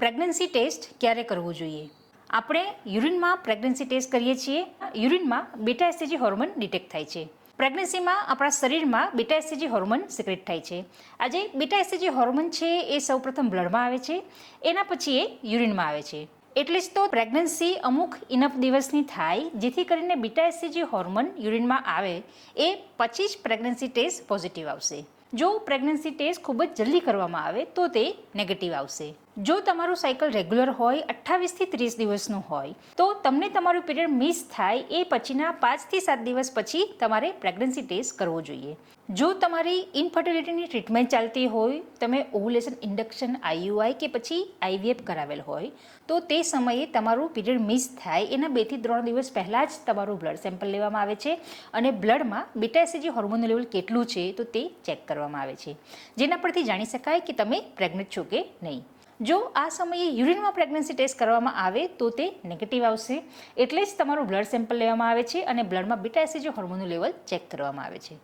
Pregnancy test ક્યારે કરવું જોઈએ? આપણે યુરિનમાં પ્રેગ્નન્સી ટેસ્ટ કરીએ છીએ. યુરિનમાં બીટા એસસીજી હોર્મોન ડિટેક્ટ થાય છે. પ્રેગ્નન્સીમાં આપણા શરીરમાં બીટા એસસીજી હોર્મોન સિક્રેટ થાય છે. આજે બીટા એસસીજી હોર્મોન છે એ સૌપ્રથમ બ્લડમાં આવે છે, એના પછી એ યુરિનમાં આવે છે. એટલે જ તો પ્રેગ્નન્સી અમુક ઇનફ દિવસની થાય જેથી કરીને બીટા એસસીજી હોર્મોન યુરિનમાં આવે એ પછી જ પ્રેગ્નન્સી ટેસ્ટ પોઝિટિવ આવશે. જો પ્રેગ્નન્સી ટેસ્ટ ખૂબ જ જલ્દી કરવામાં આવે તો તે નેગેટિવ આવશે. જો તમારું સાયકલ રેગ્યુલર હોય 28 થી 30 દિવસનું હોય તો તમને તમારું પીરિયડ મિસ થાય એ પછીના 5 થી 7 દિવસ પછી તમારે પ્રેગ્નન્સી ટેસ્ટ કરવો જોઈએ. જો તમારી ઇનફર્ટિલિટીની ટ્રીટમેન્ટ ચાલતી હોય, તમે ઓવ્યુલેશન ઇન્ડક્શન આઈયુઆઈ કે પછી આઈવીએફ કરાવેલ હોય તો તે સમયે તમારું પીરિયડ મિસ થાય એના 2 થી 3 દિવસ પહેલાં જ તમારું બ્લડ સેમ્પલ લેવામાં આવે છે અને બ્લડમાં બીટા એસસીજી હોર્મોનનું લેવલ કેટલું છે તો તે ચેક કરવામાં આવે છે, જેના પરથી જાણી શકાય કે તમે પ્રેગ્નન્ટ છો કે નહીં. જો આ સમયે યુરિનમાં પ્રેગ્નન્સી ટેસ્ટ કરવામાં આવે તો તે નેગેટિવ આવશે, એટલે જ તમારું બ્લડ સેમ્પલ લેવામાં આવે છે અને બ્લડમાં બીટા એસસીજી હોર્મોનનું લેવલ ચેક કરવામાં આવે છે.